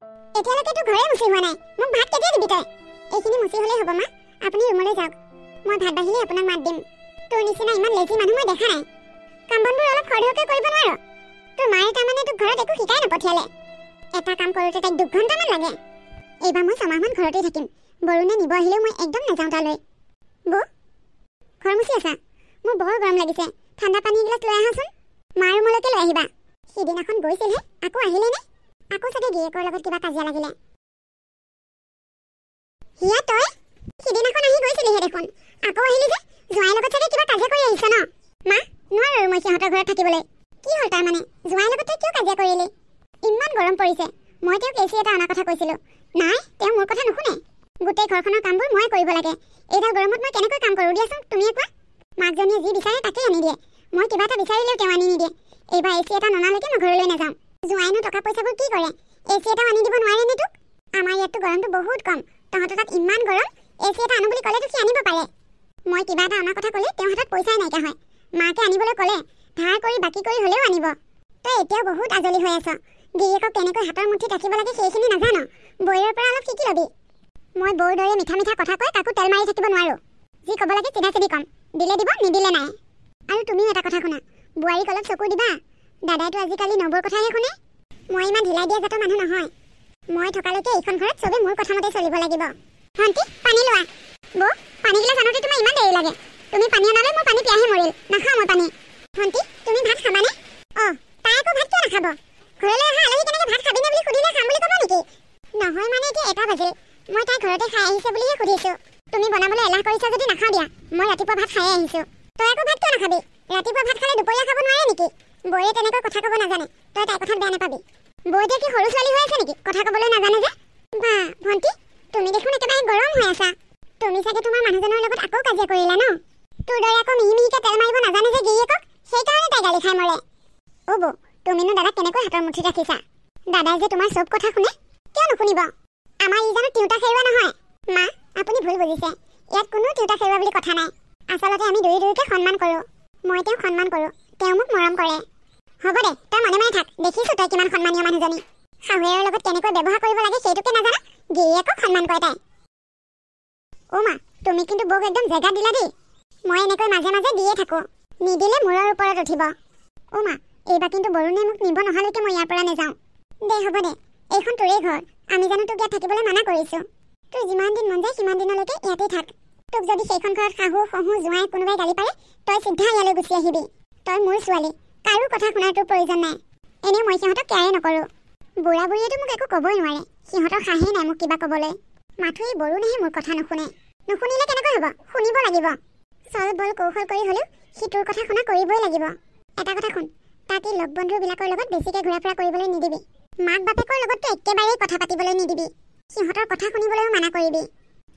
এতিয়ালৈকে তো ঘৰে মুচি হোৱা নাই। মোক ভাত কেতিয়া দিবি তই? এইখিনি মুচি হ'লে হ'ব মা। আপুনি ৰুমলৈ যাওক। মই ভাত বাঢ়িলে আপোনাক মাত দিম। তোৰ নিচিনা ইমান লেজি মানুহ মই দেখা নাই। কাম বনবোৰ অলপ খৰধৰকৈ কৰিব নোৱাৰ? তোৰ মায়ে তাৰমানে তোক ঘৰত একো শিকাই নপঠিয়ালে। এটা কাম কৰোঁতে তাইক 2 ঘণ্টামান লাগে। এইবাৰ মই 6 মাহমান ঘৰতেই থাকিম। বৰুণে নিব আহিলেও মই একদম নাযাওঁ তালৈ। বৌ, ঘৰ মুচি আছা? মোৰ বৰ গৰম লাগিছে। ঠাণ্ডা পানী এগিলাচ লৈ আহাচোন। মাৰ ৰুমলৈকে লৈ আহিবা। সিদিনাখন গৈছিলহে, আকৌ আহিলে নে? আকৌ চাগে গিৰিয়েকৰ লগত কিবা কাজিয়া লাগিলে। হিয়া, তই সিদিনাখন আহি গৈছিলিহে দেখোন, আকৌ আহিলি যে? জোঁৱাইৰ লগত চাগে কিবা কাজিয়া কৰি আহিছ ন? মা, নোৱাৰো আৰু মই সিহঁতৰ ঘৰত থাকিবলৈ। কি হ'ল তাৰমানে? জোঁৱাইৰ লগত তই কিয় কাজিয়া কৰিলি? ইমান গৰম পৰিছে। মই তেওঁক এচি এটা অনাৰ কথা কৈছিলোঁ। নাই, তেওঁ মোৰ কথা নুশুনে। গোটেই ঘৰখনৰ কামবোৰ মই কৰিব লাগে। এইডাল গৰমত মই কেনেকৈ কাম কৰোঁ দিয়াচোন, তুমিয়ে কোৱা। মাকজনীয়ে যি বিচাৰে তাকেই আনি দিয়ে। মই কিবা এটা বিচাৰিলেও তেওঁ আনি নিদিয়ে। এইবাৰ এচি এটা ননালৈকে মই ঘৰলৈ নাযাওঁ। জোঁৱাইনো টকা পইচাবোৰ কি কৰে? এচি এটাও আনি দিব নোৱাৰেনে তোক? আমাৰ ইয়াততো গৰমটো বহুত কম। তহঁতৰ তাত ইমান গৰম, এচি এটা আনো বুলি ক'লেতো সি আনিব পাৰে। মই কিবা এটা অনাৰ কথা ক'লে তেওঁৰ হাতত পইচাই নাইকিয়া হয়। মাকে আনিবলৈ ক'লে ধাৰ কৰি বাকী কৰি হ'লেও আনিব। তই এতিয়াও বহুত আজলি হৈ আছ। গিৰিয়েকক কেনেকৈ হাতৰ মুঠিত ৰাখিব লাগে সেইখিনি নাজান। বৌৰৰ পৰা অলপ শিকি ল'বি। মই বৌৰ দৰে মিঠা মিঠা কথা কৈ কাকো তেল মাৰি থাকিব নোৱাৰো। যি ক'ব লাগে চিধা চিধি কম। দিলে দিব, নিদিলে নাই। আৰু তুমিও এটা কথা শুনা, বোৱাৰীক অলপ চকু দিবা। দাদাইতো আজিকালি নবৌৰ কথাহে শুনে। মই ইমান ঢিলাই দিয়া জাতৰ মানুহ নহয়। মই থকালৈকে এইখন ঘৰত চবে মোৰ কথা মতে চলিব লাগিব। ভণ্টি, পানী লোৱা। বৌ, পানীগিলাচ আনোতে তোমাৰ ইমান দেৰি লাগে। তুমি পানী অনালৈ মোৰ পানী পিয়াহে মৰিল। নাখাওঁ মই পানী। ভণ্টি, তুমি ভাত খাবানে? তাই আকৌ ভাত কিয় নাখাব? ঘৰলৈ অহা আলহী কেনেকৈ ভাত খাবিনে বুলি সুধিলে খাম বুলি ক'ব নেকি? নহয় মানে এতিয়া 1টা বাজিল। মই তাই ঘৰতে খাই আহিছে বুলিহে সুধিছোঁ। তুমি বনাবলৈ এলাহ কৰিছা যদি নাখাওঁ দিয়া। মই ৰাতিপুৱা ভাত খাই আহিছোঁ। তই আকৌ ভাত কিয় নাখাবি? ৰাতিপুৱা ভাত খালে দুপৰীয়া খাব নোৱাৰে নেকি? বৌয়ে তেনেকৈ কথা ক'ব নাজানে। তই তাইৰ কথাত বেয়া নাপাবি। বৌ এতিয়া কি সৰু ছোৱালী হৈ আছে নেকি? কথা ক'বলৈ নাজানে যে? বা ভণ্টি, তুমি দেখোন একেবাৰে গৰম হৈ আছা। তুমি চাগে তোমাৰ মানুহজনৰ লগত আকৌ কাজিয়া কৰিলা ন? তোৰ দৰে আকৌ মিহি মিহিকে তেল মাৰিব নাজানে যে গিৰিয়েকক, সেইকাৰণে তাই গালি খাই মৰে। বৌ, তুমিনো দাদাক কেনেকৈ হাতৰ মুঠিত ৰাখিছা? দাদাই যে তোমাৰ চব কথা শুনে। কিয় নুশুনিব? আমাৰ ই জানো তিউতা খেৰুৱা নহয়? মা, আপুনি ভুল বুজিছে। ইয়াত কোনো তিউতা খেৰুৱা বুলি কথা নাই। আচলতে আমি দুয়োকে সন্মান কৰোঁ। মই তেওঁক সন্মান কৰোঁ, তেওঁ মোক মৰম কৰে। হ'ব দে, তই মনে মনে থাক। দেখিছোঁ তই কিমান সন্মানীয় মানুহজনী। শাহুৱেৰৰ লগত কেনেকৈ ব্যৱহাৰ কৰিব লাগে সেইটোকে নাজানা, গিৰিয়েকক সন্মান কৰে তাই। মা, তুমি কিন্তু বৌক একদম জেগা দিলা দেই। মই এনেকৈ মাজে মাজে দিয়ে থাকোঁ। নিদিলে মূৰৰ ওপৰত উঠিব। মা, এইবাৰ কিন্তু বৰুণে মোক নিব নহালৈকে মই ইয়াৰ পৰা নাযাওঁ। দে হ'ব দে, এইখন তোৰেই ঘৰ। আমি জানো তোক ইয়াত থাকিবলৈ মানা কৰিছোঁ? তোৰ যিমান দিন মন যায় সিমান দিনলৈকে ইয়াতেই থাক। তোক যদি সেইখন ঘৰত শাহু শহু জোঁৱাই কোনোবাই গালি পাৰে, তই চিধা ইয়ালৈ গুচি আহিবি। তই মোৰ ছোৱালী, কাৰো কথা শুনাৰ তোৰ প্ৰয়োজন নাই। এনেও মই সিহঁতক কেয়াৰে নকৰোঁ। বুঢ়া বুঢ়ীয়েতো মোক একো ক'বই নোৱাৰে। সিহঁতৰ সাহেই নাই মোক কিবা ক'বলৈ। মাথো এই বৰুণেহে মোৰ কথা নুশুনে। নুশুনিলে কেনেকৈ হ'ব? শুনিব লাগিব। চল বল কৌশল কৰি হ'লেও সি তোৰ কথা শুনা কৰিবই লাগিব। এটা কথা শুন, তাক এই লগ বন্ধুবিলাকৰ লগত বেছিকৈ ঘূৰা ফুৰা কৰিবলৈ নিদিবি। মাক বাপেকৰ লগততো একেবাৰেই কথা পাতিবলৈ নিদিবি। সিহঁতৰ কথা শুনিবলৈও মানা কৰিবি।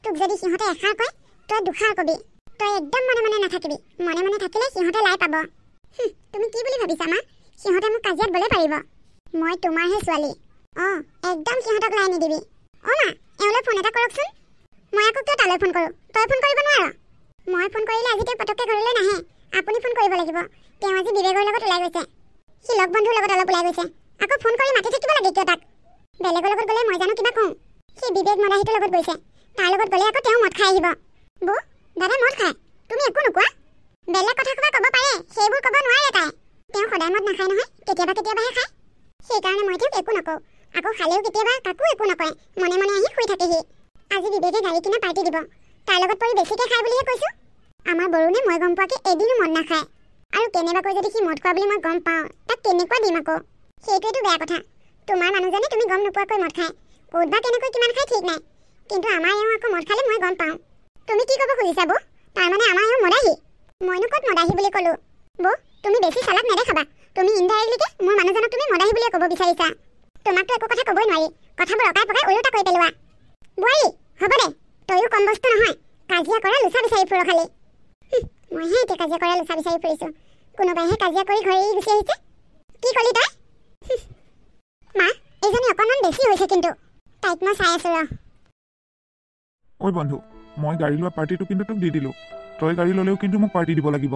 তোক যদি সিহঁতে এষাৰ কয়, তই দুষাৰ কবি। তই একদম মনে মনে নাথাকিবি। মনে মনে থাকিলে সিহঁতে লাই পাব। তুমি কি বুলি ভাবিছা মা? সিহঁতে মোক কাজিয়াত বলে পাৰিব। মই তোমাৰহে ছোৱালী। একদম সিহঁতক লাই নিদিবি। মা, এওঁলৈ ফোন এটা কৰকচোন। মই আকৌ কিয় তালৈ ফোন কৰোঁ? তই ফোন কৰিব নোৱাৰ? মই ফোন কৰিলে আজি তেওঁ পটককৈ ঘৰলৈ নাহে। আপুনি ফোন কৰিব লাগিব। তেওঁ আজি বিবেকৰ লগত ওলাই গৈছে। সি লগ বন্ধুৰ লগত অলপ ওলাই গৈছে। আকৌ ফোন কৰি মাতি থাকিব লাগে কিয় তাক? বেলেগৰ লগত গ'লে মই জানো কিবা কওঁ? সি বিবেক মদাহীটোৰ লগত গৈছে। তাৰ লগত গ'লে আকৌ তেওঁ মদ খাই আহিব। বৌ, দাদা মদ খায়, তুমি একো নোকোৱা? বেলেগ কথা ক'ব পাৰে, সেইবোৰ ক'ব নোৱাৰে তাই। তেওঁ সদায় মদ নাখায় নহয়, কেতিয়াবা কেতিয়াবাহে খায়। সেইকাৰণে মই তেওঁক একো নকওঁ। আকৌ খালেও কেতিয়াবা কাকো একো নকয়, মনে মনে আহি শুই থাকেহি। আজি বিবেকে গাড়ী কিনা পাৰ্টি দিব। তাৰ লগত পৰি বেছিকৈ খায় বুলিহে কৈছোঁ। আমাৰ বৰুণে মই গম পোৱাকৈ এদিনো মদ নাখায়। আৰু কেনেবাকৈ যদি সি মদ খোৱা বুলি মই গম পাওঁ, তাক কেনেকুৱা দিম আকৌ? সেইটোৱেতো বেয়া কথা। তোমাৰ মানুহজনে তুমি গম নোপোৱাকৈ মদ খায়। ক'ত বা কেনেকৈ কিমান খায় ঠিক নাই। কিন্তু আমাৰ এওঁ আকৌ মদ খালে মই গম পাওঁ। তুমি কি ক'ব খুজিছা বৌ? তাৰমানে আমাৰ এওঁ মদাহী? মইনো ক'ত মদাহী বুলি ক'লোঁ? বৌ, তুমি বেছি চালাক নেদেখাবা। তুমি ইনডাইৰেক্টলিকে মোৰ মানুহজনক তুমি মদাহী বুলিয়ে ক'ব বিচাৰিছা। তোমাকতো একো কথা ক'বই নোৱাৰি। কথাবোৰ অকাই পকাই ওলোটা কৰি পেলোৱা। বোৱাৰী, হ'ব দে, তয়ো কম বস্তু নহয়। কাজিয়া কৰা লোচা বিচাৰি ফুৰ খালি। মইহে এতিয়া কাজিয়া কৰা লোচা বিচাৰি ফুৰিছোঁ। কোনোবাইহে কাজিয়া কৰি ঘৰে গুচি আহিছে। কি ক'লি তই? মা, এইজনী অকণমান বেছি হৈছে কিন্তু। তাইক মই চাই আছোঁ ৰ। ঐ বন্ধু, মই গাড়ী লোৱা পাৰ্টিটো কিন্তু তোক দি দিলোঁ। তই গাড়ী ল'লেও কিন্তু মোক পাৰ্টি দিব লাগিব।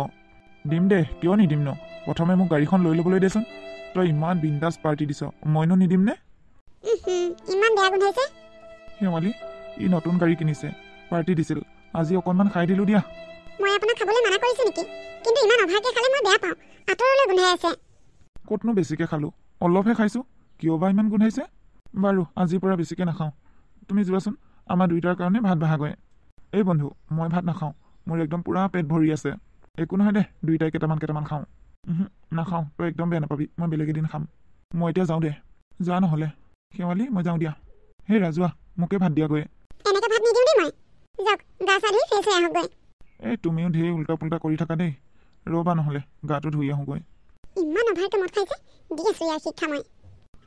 দিম দে, কিয় নিদিম ন? প্ৰথমে মোক গাড়ীখন লৈ ল'বলৈ দেচোন। তই ইমান বিন্দাছ পাৰ্টি দিছ, মইনো নিদিম নে? ইমান বেয়া গোন্ধাইছে। শেৱালি ই নতুন গাড়ী কিনিছে, পাৰ্টি দিছিল, আজি অকণমান খাই দিলোঁ দিয়া। মই আপোনাক খাবলৈ মানা কৰিছোঁ নেকি? কিন্তু ইমান অভাৰকৈ খালে মই বেয়া পাওঁ, আঁতৰলৈ গোন্ধাই আছে। ক'তনো বেছিকৈ খালোঁ, অলপহে খাইছোঁ, কিয় বা ইমান গোন্ধাইছে? বাৰু আজিৰ পৰা বেছিকৈ নাখাওঁ। তুমি যোৱাচোন, আমাৰ দুয়োটাৰ কাৰণে ভাত বাহাগৈ। এই বন্ধু, মই ভাত নাখাওঁ, মোৰ একদম পূৰা পেট ভৰি আছে। একো নহয় দে, দুয়োটাই কেইটামান খাওঁ। নাখাওঁ, তই একদম বেয়া নাপাবি, মই বেলেগ এদিন খাম। মই এতিয়া যাওঁ দে। যা নহ'লে। শেৱালি মই যাওঁ দিয়া। হেই ৰাজুৱা, মোকে ভাত দিয়াগৈ। এনেকৈ ভাত নিদিওঁ দেই মই। যাওক, গা চা ধুই ফ্ৰেছ হৈ আহকগৈ। এই তুমিও ঢেৰ উল্টা পুল্টা কৰি থাকা দেই। ৰ'বা নহ'লে, গাটো ধুই আহোঁগৈ। ইমান অভাৰকৈ মদ খাইছে, দি আছোঁ ইয়াৰ শিক্ষা মই।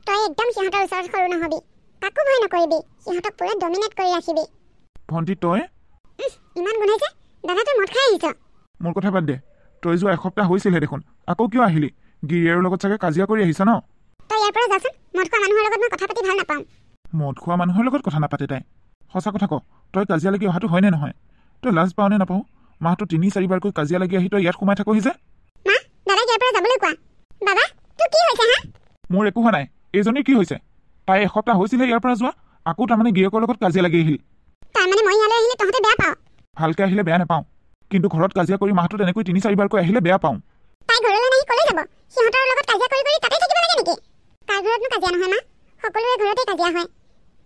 তই একদম সিহঁতৰ ওচৰত সৰু নহবি, কাকো ভয় নকৰিবি, সিহঁতক পুৰা ডমিনেট কৰি ৰাখিবি। ভণ্টি তই? ইমান গোন্ধাইছে, দাদা তই মদ খাই আহিছ। মোৰ কথা বাদ দে, তই যোৱা এসপ্তাহ হৈছিলহে দেখোন, আকৌ কিয় আহিলি? গিৰিয়েৰৰ লগত চাগে কাজিয়া কৰি আহিছ ন? তই ইয়াৰ পৰা যাচোন, মদ খোৱা মানুহৰ লগত মই কথা পাতি ভাল নাপাওঁ। মদ খোৱা মানুহৰ লগত কথা নাপাতে তাই? সঁচা কথা ক, তই কাজিয়া লাগি অহাটো হয়নে নহয়? তই লাজ পাওঁ নে নাপাওঁ? মাহটো 3-4বাৰকৈ কাজিয়া লাগি আহি তই ইয়াত সোমাই থাকহি যে। মা, দাদাক ইয়াৰ পৰা যাবলৈ কোৱা। বাবা, তোৰ কি হৈছে হা? মোৰ একো হোৱা নাই, এইজনীৰ কি হৈছে? তাই এসপ্তাহ হৈছিলে ইয়াৰ পৰা যোৱা, আকৌ তাৰমানে গিৰিয়েকৰ লগত কাজিয়া লাগি আহিল। তাৰমানে মই ইয়ালৈ আহিলে তহঁতে বেয়া পাওঁ? ভালকৈ আহিলে বেয়া নাপাওঁ, কিন্তু ঘৰত কাজিয়া কৰি মাহটো তেনেকৈ 3-4বাৰকৈ আহিলে বেয়া পাওঁ। তাই ঘৰলৈ নাহি ক'লৈ যাব? সিহঁতৰ লগত কাজিয়া কৰি কৰি তাতে থাকিব লাগে নেকি? কাৰ ঘৰতনো কাজিয়া নহয় মা? সকলোৰে ঘৰতে কাজিয়া হয়,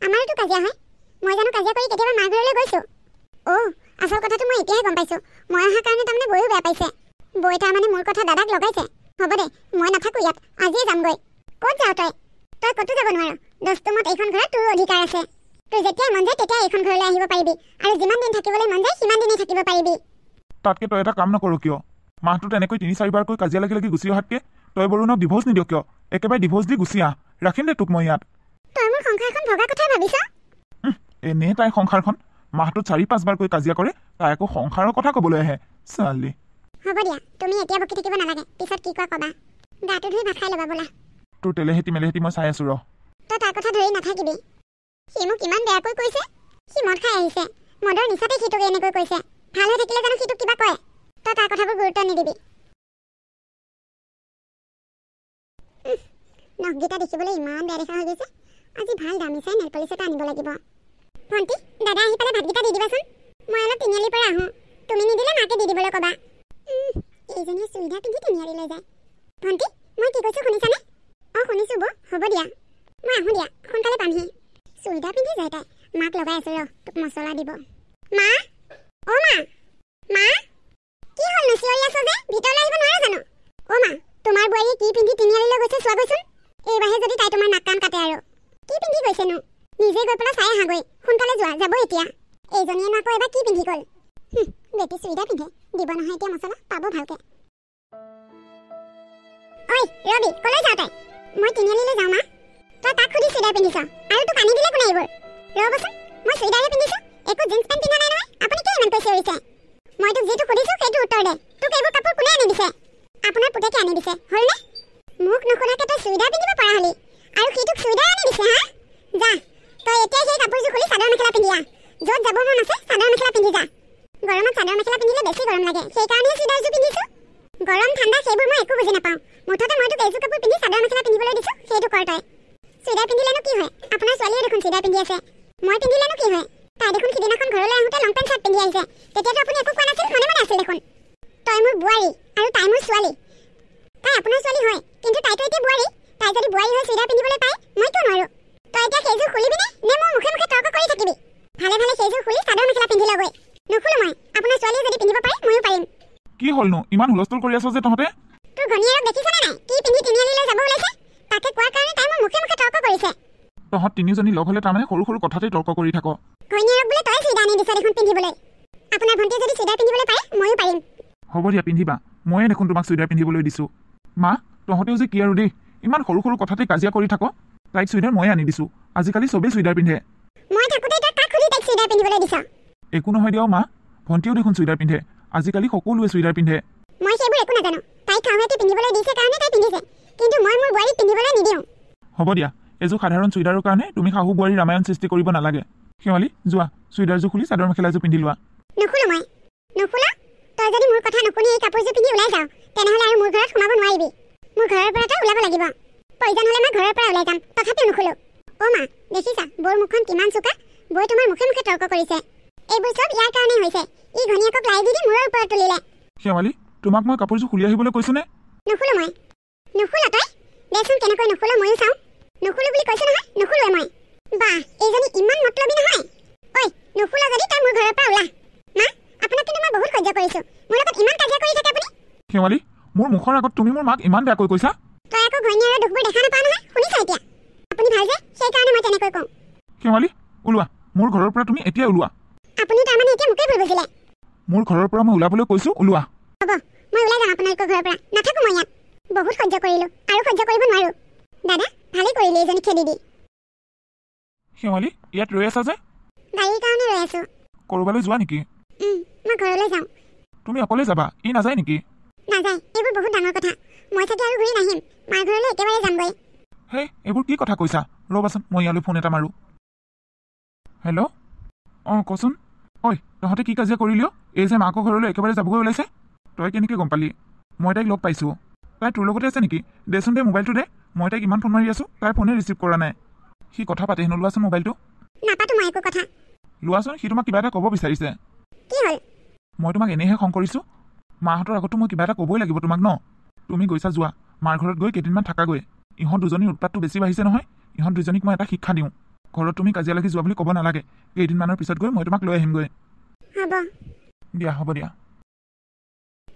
আমাৰোতো কাজিয়া হয়। মই জানো কাজিয়া কৰি কেতিয়াবা মাৰ ঘৰলৈ গৈছোঁ? আচল কথাটো মই এতিয়াহে গম পাইছোঁ। মই অহাৰ কাৰণে তাৰমানে বৈও বেয়া পাইছে। বৈ তাৰমানে মোৰ কথা দাদাক লগাইছে। হ'ব দে, মই নাথাকোঁ ইয়াত, আজিয়ে যামগৈ। ক'ত যাৱ তই? তই ক'তো যাব নোৱাৰ। দস্তুমত এইখন ঘৰত তোৰো অধিকাৰ আছে। তোৰ যেতিয়াই মন যায় তেতিয়াই এইখন ঘৰলৈ আহিব পাৰিবি, আৰু যিমান দিন থাকিবলৈ মন যায় সিমান দিনেই থাকিব পাৰিবি। তাতকৈ তই এটা কাম নকৰোঁ কিয়? মাহটো তেনেকৈ 3-4বাৰকৈ কাজিয়া লাগি লাগি গুচি অহাতকৈ তই বৰুণক ডিভোৰ্চ নিদিয় কিয়? একেবাৰে ডিভোৰ্চ দি গুচি আহ, ৰাখিম দে তোক মই ইয়াত। তই মোৰ সংসাৰখন ভগা কথাই ভাবিছ? এনেই তাই সংসাৰখন মাহটোত 4-5বাৰকৈ কাজিয়া কৰে, তাই আকৌ সংসাৰৰ কথা ক'বলৈ আহে ছোৱালী। হ'ব দিয়া, তুমি এতিয়া বকি থাকিব নালাগে, পিছত কি কোৱা ক'বা। গাটো ধুই ভাত খাই ল'বা ব'লা। তোৰ তেলেহেঁতি মেলেহেঁতি মই চাই আছোঁ ৰ। তই তাৰ কথা ধৰি নাথাকিবি। সি মোক ইমান বেয়াকৈ কৈছে। সি মদ খাই আহিছে, মদৰ নিচাতে সিটোক এনেকৈ কৈছে। ভাল হৈ থাকিলে জানো সিটোক কিবা কয়? তই তাৰ কথাবোৰ গুৰুত্ব নিদিবি। নখকেইটা দেখিবলৈ ইমান বেয়া দেখা হৈ গৈছে। আজি ভাল দামী চাই নেল পলিচ এটা আনিব লাগিব। ভণ্টি, দাদা আহি পালে ভাতকেইটা দি দিবাচোন। মই অলপ তিনিআলিৰ পৰা আহোঁ, তুমি নিদিলে মাকে দি দিবলৈ ক'বা। এইজনীয়ে চুইধা পিন্ধি তিনিআলিলৈ যায়। ভণ্টি, মই কি কৈছোঁ শুনিছানে? শুনিছোঁ বৌ, হ'ব দিয়া। মই আহোঁ দিয়া, সোনকালে পামহি। চুইধা পিন্ধি যায় তাই। মাক লগাই আছোঁ ৰ, তোক মছলা দিব। মা, মা, মা, কি হ'ল নো চিঞৰি আছ যে? ভিতৰলৈ আহিব নোৱাৰা জানো? মা, তোমাৰ বোৱাৰীয়ে কি পিন্ধি তিনিআলিলৈ গৈছে চোৱাগৈচোন। এইবাৰহে যদি তাই তোমাৰ নাক কাণ কাটে আৰু। কি পিন্ধি গৈছেনো? নিজে গৈ পেলাই চাই আহাগৈ। সোনকালে যোৱা, যাব এতিয়া। এইজনীয়ে আকৌ এবাৰ কি পিন্ধি গ'ল? বেটি চুইধা পিন্ধে, দিব নহয় এতিয়া মছলা, পাব ভালকে। ঐ ৰবি, ক'লৈ যাৱ তই? মই তিনিআলিলৈ যাওঁ মা। তই তাক সুধি চুইদাৰ পিন্ধিছ, আৰু তোক আনি দিলে কোনে এইবোৰ? ৰ'বচোন, মই চুইদাৰে পিন্ধিছোঁ, একো জিন্স পেণ্ট পিন্ধা নাই নহয়। আপুনি কিয় ইমানকৈ চিঞৰিছে? মই তোক যিটো সুধিছোঁ সেইটো উত্তৰ দে। তোক এইবোৰ কাপোৰ কোনে আনি দিছে? আপোনাৰ পুতেকে আনি দিছে, হ'লনে? মোক নুশুনাকৈ তই চুইদাৰ পিন্ধিব পৰা হ'লি, আৰু সি তোক চুইদাৰ আনি দিছে হা? যা, তই এতিয়া সেই কাপোৰযোৰ খুলি চাদৰ মেখেলা পিন্ধি আহ। য'ত যাব মন আছে চাদৰ মেখেলা পিন্ধি যা। গৰমত চাদৰ মেখেলা পিন্ধিলে বেছি গৰম লাগে, সেইকাৰণেহে চুইদাৰযোৰ পিন্ধিছোঁ। গৰম ঠাণ্ডা সেইবোৰ মই একো বুজি নাপাওঁ। মুঠতে মই তোক এইযোৰ কাপোৰ পিন্ধি চাদৰ মেখেলা পিন্ধিবলৈ দিছোঁ, সেইটো কৰ তই। চুইদাৰ পিন্ধিলেনো কি হয়? আপোনাৰ ছোৱালীয়ে দেখোন চুইদাৰ পিন্ধি আছে। মই পিন্ধিলেনো কি হয়? তাই দেখোন সিদিনাখন ঘৰলৈ আহোঁতে লং পেণ্ট চাৰ্ট পিন্ধি আহিছে। তেতিয়াতো আপুনি একো কোৱা নাছিল, মনে মনে আছিল দেখোন। তই মোৰ বোৱাৰী আৰু তাই মোৰ ছোৱালী। তাই আপোনাৰ ছোৱালী হয়, কিন্তু তাইতো এতিয়া বোৱাৰী। তাই যদি বোৱাৰী হৈ চুইদাৰ পিন্ধিবলৈ পায়, মই কিয় নোৱাৰোঁ? তই এতিয়া সেইযোৰ খুলিবিনে নে মোৰ মুখে মুখে তৰ্ক কৰি থাকিবি? ভালে ভালে সেইযোৰ খুলি চাদৰ মেখেলা পিন্ধি লগৈ। নুখুলো মই, আপোনাৰ ছোৱালীয়ে যদি পিন্ধিব পাৰে ময়ো পাৰিম। কি হ'লনো ইমান হুলস্থুল কৰি আছ যে তহঁতে? তোৰ ঘনীয়েৰক দেখিছনে নাই? কি পিন্ধি তিনিআলিলৈ যাব ওলাইছে? তাকে কোৱাৰ কাৰণে তাই মোৰ মুখে মুখে তৰ্ক কৰিছে। তহঁত তিনিজনী লগ হ'লে তাৰমানে সৰু সৰু কথাতেই তৰ্ক কৰি থাক। ঘনীয়েৰক বোলে তই চুইদাৰ আনি দিছ দেখোন পিন্ধিবলৈ। আপোনাৰ ভণ্টিয়ে যদি চুইদাৰ পিন্ধিবলৈ পাৰে ময়ো পাৰিম। হ'ব দিয়া পিন্ধিবা, ময়ে দেখোন তোমাক চুইদাৰ পিন্ধিবলৈ দিছোঁ। মা, তহঁতেও যে কি আৰু দেই, ইমান সৰু সৰু কথাতে কাজিয়া কৰি থাক। তাইক চুইদাৰ ময়ে আনি দিছোঁ, আজিকালি চবেই চুইদাৰ পিন্ধে। মই থাকোঁতে তই কাক সুধি তাইক চুইদাৰ পিন্ধিবলৈ দিছ? একো নহয় দিয়ক মা, ভণ্টিও দেখোন চুইদাৰ পিন্ধে, আজিকালি সকলোৱে চুইদাৰ পিন্ধে। মই সেইবোৰ একো নাজানো। তাইক খাওঁতে পিন্ধিবলৈ দিছে কাৰণে তাই পিন্ধিছে, কিন্তু মই মোৰ বোৱাৰীক পিন্ধিবলৈ নিদিওঁ। হ'ব দিয়া, এযোৰ সাধাৰণ চুইদাৰৰ কাৰণে তুমি শাহু বোৱাৰী ৰামায়ণ সৃষ্টি কৰিব নালাগে। শেৱালি যোৱা, চুইদাৰযোৰ খুলি চাদৰ মেখেলাযোৰ পিন্ধি লোৱা। নুখুলো মই, নুখুলা। তই যদি মোৰ কথা নুশুনি এই কাপোৰযোৰ পিন্ধি ওলাই যাওঁ, তেনেহ'লে আৰু মোৰ ঘৰত সোমাব নোৱাৰিবি। মোৰ ঘৰৰ পৰা তই ওলাব লাগিব। প্ৰয়োজন হ'লে মই ঘৰৰ পৰা ওলাই যাম, তথাপিও নুখুলো। অ' মা দেখিছা বৰ মুখখন কিমান চোকা বৈ তোমাৰ মুখে মুখে তৰ্ক কৰিছে এইবোৰ চব ইয়াৰ কাৰণে হৈছে ই ঘনীয়েকক লাই দি মূৰৰ ওপৰত তুলিলে শেৱালি তোমাক মই কাপোৰযোৰ খুলি আহিবলৈ কৈছো নে নুখুলো মই নুখুলো তই দেচোন কেনেকৈ নুখুলো ময়ো চাওঁ নুখুলো বুলি কৈছো নহয় নুখুলোৱে মই বাহ এইজনী ইমান মতলবী নহয় ঐ নুখুলো যদি তই মোৰ ঘৰৰ পৰা ওলা মা আপোনাক কিন্তু মই বহুত সহ্য কৰিছো মোৰ লগত ইমান কাজিয়া কৰি থাকে আপুনি শেৱালি মোৰ মুখৰ আগত তুমি মোৰ মাক ইমান বেয়াকৈ কৈছা তই আকৌ ঘৈণীয়েৰৰ দুখবোৰ দেখা নাপাৱ নহয় শুনিছা এতিয়া আপুনি ভাল যে সেইকাৰণে মই তেনেকৈ কওঁ শেৱালি ওলোৱা মোৰ ঘৰৰ পৰা তুমি এতিয়া ওলোৱা আপুনি তাৰমানে এতিয়া মোকে ভুল বুজিলে মোৰ ঘৰৰ পৰা মই ওলাবলৈ কৈছো ওলোৱা হ'ব মই ওলাই যাম আপোনালোকৰ ঘৰৰ পৰা নাথাকো মই ইয়াত বহুত সহ্য কৰিলো আৰু সহ্য কৰিব নোৱাৰো দাদা ভালে কৰিলে এইজনী খেদি দি শেৱালি ইয়াত ৰৈ আছা যে গাড়ীৰ কাৰণে ৰৈ আছো ক'ৰবালৈ যোৱা নেকি মই ঘৰলৈ যাওঁ তুমি অকলে যাবা ই নাযায় নেকি নাযায় এইবোৰ বহুত ডাঙৰ কথা মই চাগে আৰু ঘূৰি নাহিম মাৰ ঘৰলৈ একেবাৰে যামগৈ হেই এইবোৰ কি কথা কৈছা ৰ'বাচোন মই ইয়ালৈ ফোন এটা মাৰোঁ হেল্ল' অঁ কচোন ঐ তহঁতে কি কাজিয়া কৰিলিও এই যে মাকৰ ঘৰলৈ একেবাৰে যাবগৈ ওলাইছে তই কেনেকৈ গম পালি মই তাইক লগ পাইছোঁ তাই তোৰ লগতে আছে নেকি দেচোন দে মোবাইলটো দে মই তাইক ইমান ফোন মাৰি আছোঁ তাই ফোনে ৰিচিভ কৰা নাই সি কথা পাতে হেনো লোৱাচোন মোবাইলটো নাপাতো মই একো কথা লোৱাচোন সি তোমাক কিবা এটা ক'ব বিচাৰিছে কি হ'ল মই তোমাক এনেহে খং কৰিছোঁ মাহঁতৰ আগতো মই কিবা এটা ক'বই লাগিব তোমাক ন তুমি গৈছা যোৱা মাৰ ঘৰত গৈ কেইদিনমান থাকাগৈ ইহঁত দুজনীৰ উৎপাতটো বেছি বাঢ়িছে নহয় ইহঁত দুজনীক মই এটা শিক্ষা দিওঁ ঘৰত তুমি কাজিয়া লাগি যোৱা বুলি ক'ব নালাগে কেইদিনমানৰ পিছত গৈ মই তোমাক লৈ আহিমগৈ হ'ব দিয়া হ'ব দিয়া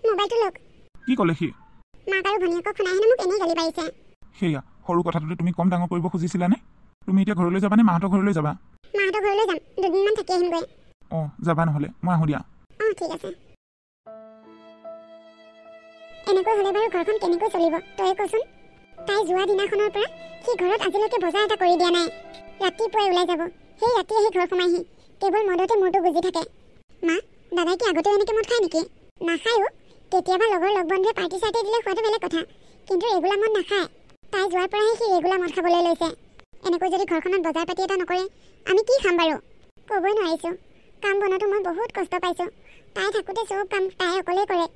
মোবাইলটো লওক কি ক'লে সি মাক আৰু ভনীয়েকক শুনাই হেনো মোক এনেই গালি পাৰিছে সেয়া সৰু কথাটোতে তুমি কম ডাঙৰ কৰিব খুজিছিলানে তুমি এতিয়া ঘৰলৈ যাবানে মাহঁতৰ ঘৰলৈ যাবা মাহঁতৰ ঘৰলৈ যাম দুদিনমান থাকি আহিমগৈ অঁ যাবা নহ'লে মই আহোঁ দিয়া অঁ ঠিক আছে এনেকৈ হ'লে বাৰু ঘৰখন কেনেকৈ চলিব তই কচোন তাই যোৱা দিনাখনৰ পৰা সি ঘৰত আজিলৈকে বজাৰ এটা কৰি দিয়া নাই ৰাতিপুৱাই ওলাই যাব সেই ৰাতি আহি ঘৰ সোমাইহি কেৱল মদতে মূৰটো গুজি থাকে মা দাদাই কি আগতেও এনেকৈ মদ খায় নেকি নাখায়ো কেতিয়াবা লগৰ লগ বন্ধুৱে পাৰ্টি চাৰ্টি দিলে খোৱাটো বেলেগ কথা কিন্তু ৰেগুলাৰ মদ নাখায় তাই যোৱাৰ পৰাহে সি ৰেগুলাৰ মদ খাবলৈ লৈছে এনেকৈ যদি ঘৰখনত বজাৰ পাতি এটা নকৰে আমি কি খাম বাৰু ক'বই নোৱাৰিছোঁ কাম বনতো মই বহুত কষ্ট পাইছোঁ তাই থাকোঁতে চব কাম তাই অকলেই কৰে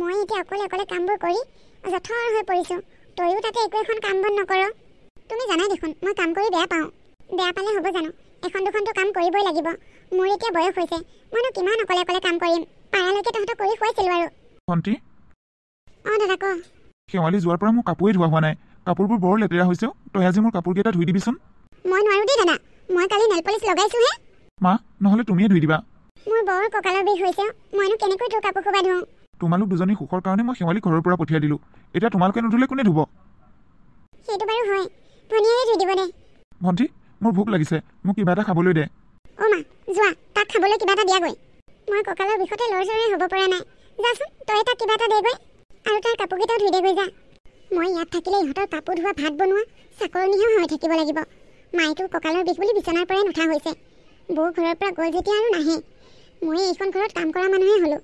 মই এতিয়া অকলে অকলে কামবোৰ কৰি যথৰ হৈ পৰিছোঁ তয়ো তাতে একো এখন কাম বন নকৰ তুমি জানাই দেখোন মই কাম কৰি বেয়া পাওঁ বেয়া পালে হ'ব জানো এখন দুখনটো কাম কৰিবই লাগিব মোৰ এতিয়া বয়স হৈছে মইনো কিমান অকলে অকলে কাম কৰিম পাৰালৈকে তহঁতক কৰি খুৱাইছিলোঁ আৰু ভণ্টি অঁ দাদা ক শেৱালি যোৱাৰ পৰা মোৰ কাপোৰেই ধোৱা হোৱা নাই কাপোৰবোৰ বৰ লেতেৰা হৈছেও তই আজি মোৰ কাপোৰকেইটা ধুই দিবিচোন মই নোৱাৰোঁ দেই দাদা মই কালি নেল পলিচ লগাইছোঁহে মা নহ'লে তুমিয়ে ধুই দিবা মোৰ বৰ কঁকালৰ বিষ হৈছে মইনো কেনেকৈ তোৰ কাপোৰ খোবাই ধুওঁ তোমালোক দুজনী সুখৰ কাৰণে মই শেৱালি ঘৰৰ পৰা পঠিয়াই দিলোঁ এতিয়া তোমালোকে নুধুলে কোনে ধুব সেইটো বাৰু হয় ভনীয়ে ধুই দিব দে ভণ্টি মোৰ ভোক লাগিছে মোক কিবা এটা খাবলৈ দে অ' মা যোৱা তাক খাবলৈ কিবা এটা দিয়াগৈ মই কঁকালৰ বিষতে লৰচৰে হ'ব পৰা নাই যাচোন তই তাক কিবা এটা দেগৈ আৰু তাৰ কাপোৰকেইটাও ধুই দেগৈ যা মই ইয়াত থাকিলে ইহঁতৰ কাপোৰ ধোৱা ভাত বনোৱা চাকৰণিহে হৈ থাকিব লাগিব মাইটোৰ কঁকালৰ বিষ বুলি বিচনাৰ পৰাই নুঠা হৈছে বৌ ঘৰৰ পৰা গ'ল যেতিয়া আৰু নাহে মই এইখন ঘৰত কাম কৰা মানুহে হ'লোঁ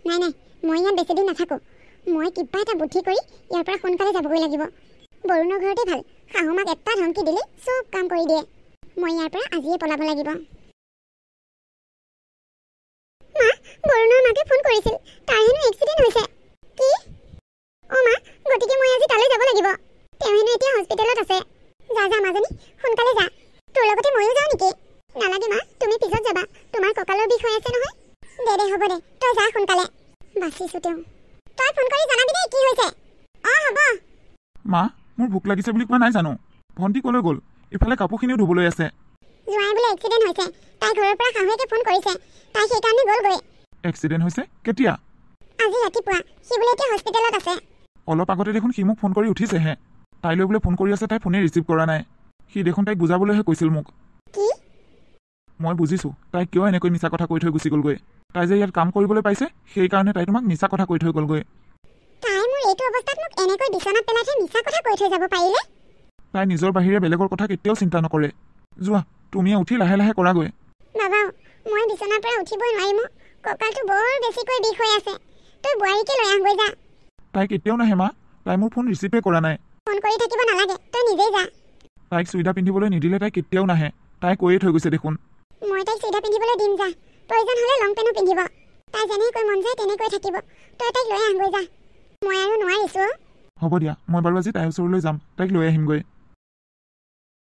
নাই নাই মই ইয়াত বেছিদিন নাথাকোঁ মই কিবা এটা বুদ্ধি কৰি ইয়াৰ পৰা সোনকালে যাবগৈ লাগিব বৰুণৰ ঘৰতে ভাল শাহু মাক এটা ধমকি দিলে চব কাম কৰি দিয়ে মই ইয়াৰ পৰা আজিয়ে পলাব লাগিব মা বৰুণৰ মাকে ফোন কৰিছিল তাৰ হেনো এক্সিডেণ্ট হৈছে কি অ' মা গতিকে মই আজি তালৈ যাব লাগিব তেওঁ হেনো এতিয়া হস্পিটেলত আছে যা যা মাজনী সোনকালে যা তোৰ লগতে ময়ো যাওঁ নেকি নালাগে মা তুমি পিছত যাবা তোমাৰ কঁকালৰ বিষ হৈ আছে নহয় দে হ'ব দে তই যা সোনকালে বাচিছোঁ তেওঁ তই ফোন কৰি জনাবি দেই কি হৈছে অঁ হ'ব মা মোৰ ভোক লাগিছে বুলি কোৱা নাই জানো ভণ্টি ক'লৈ গ'ল ইফালে কাপোৰখিনিও ধুবলৈ আছে জোঁৱাই বোলে এক্সিডেণ্ট হৈছে তাই ঘৰৰ পৰা শাহুৱেকে ফোন কৰিছে তাই সেইকাৰণে গ'লগৈ এক্সিডেণ্ট হৈছে কেতিয়া আজি ৰাতিপুৱা সি বোলে এতিয়া হস্পিটেলত আছে অলপ আগতে দেখোন সি মোক ফোন কৰি উঠিছেহে তাইলৈ বোলে ফোন কৰি আছে তাই ফোনে ৰিচিভ কৰা নাই সি দেখোন তাইক বুজাবলৈহে কৈছিল মোক কি মই বুজিছোঁ তাই কিয় এনেকৈ মিছা কথা কৈ থৈ গুচি গ'লগৈ তাই যে ইয়াত কাম কৰিবলৈ পাইছে সেইকাৰণে তাই তোমাক মিছা কথা কৈ থৈ গ'লগৈ তাই মোৰ এইটো অৱস্থাত মোক এনেকৈ বিচনাত পেলাই থৈ মিছা কথা কৈ থৈ যাব পাৰিলে তাই নিজৰ বাহিৰে বেলেগৰ কথা কেতিয়াও চিন্তা নকৰে যোৱা তুমিয়ে উঠি লাহে লাহে কৰাগৈ বাবা মই বিচনাৰ পৰা উঠিবই নোৱাৰিম কঁকালটো বৰ বেছিকৈ বিষ হৈ আছে তই বোৱাৰীকে লৈ আহগৈ যা তাই কেতিয়াও নাহে মা তাই মোৰ ফোন ৰিচিভে কৰা নাই ফোন কৰি থাকিব নালাগে তই নিজেই যা তাইক চুইদা পিন্ধিবলৈ নিদিলে তাই কেতিয়াও নাহে তাই কৈয়ে থৈ গৈছে দেখোন মই তাইক চুইদা পিন্ধিবলৈ দিম যা প্ৰয়োজন হ'লে লং পেনো পিন্ধিব তাই যেনেকৈ মন যায় তেনেকৈ থাকিব তই তাইক লৈ আহগৈ যা মই আৰু নোৱাৰিছোঁ হ'ব দিয়া মই বাৰু আজি তাইৰ ওচৰলৈ যাম তাইক লৈ আহিমগৈ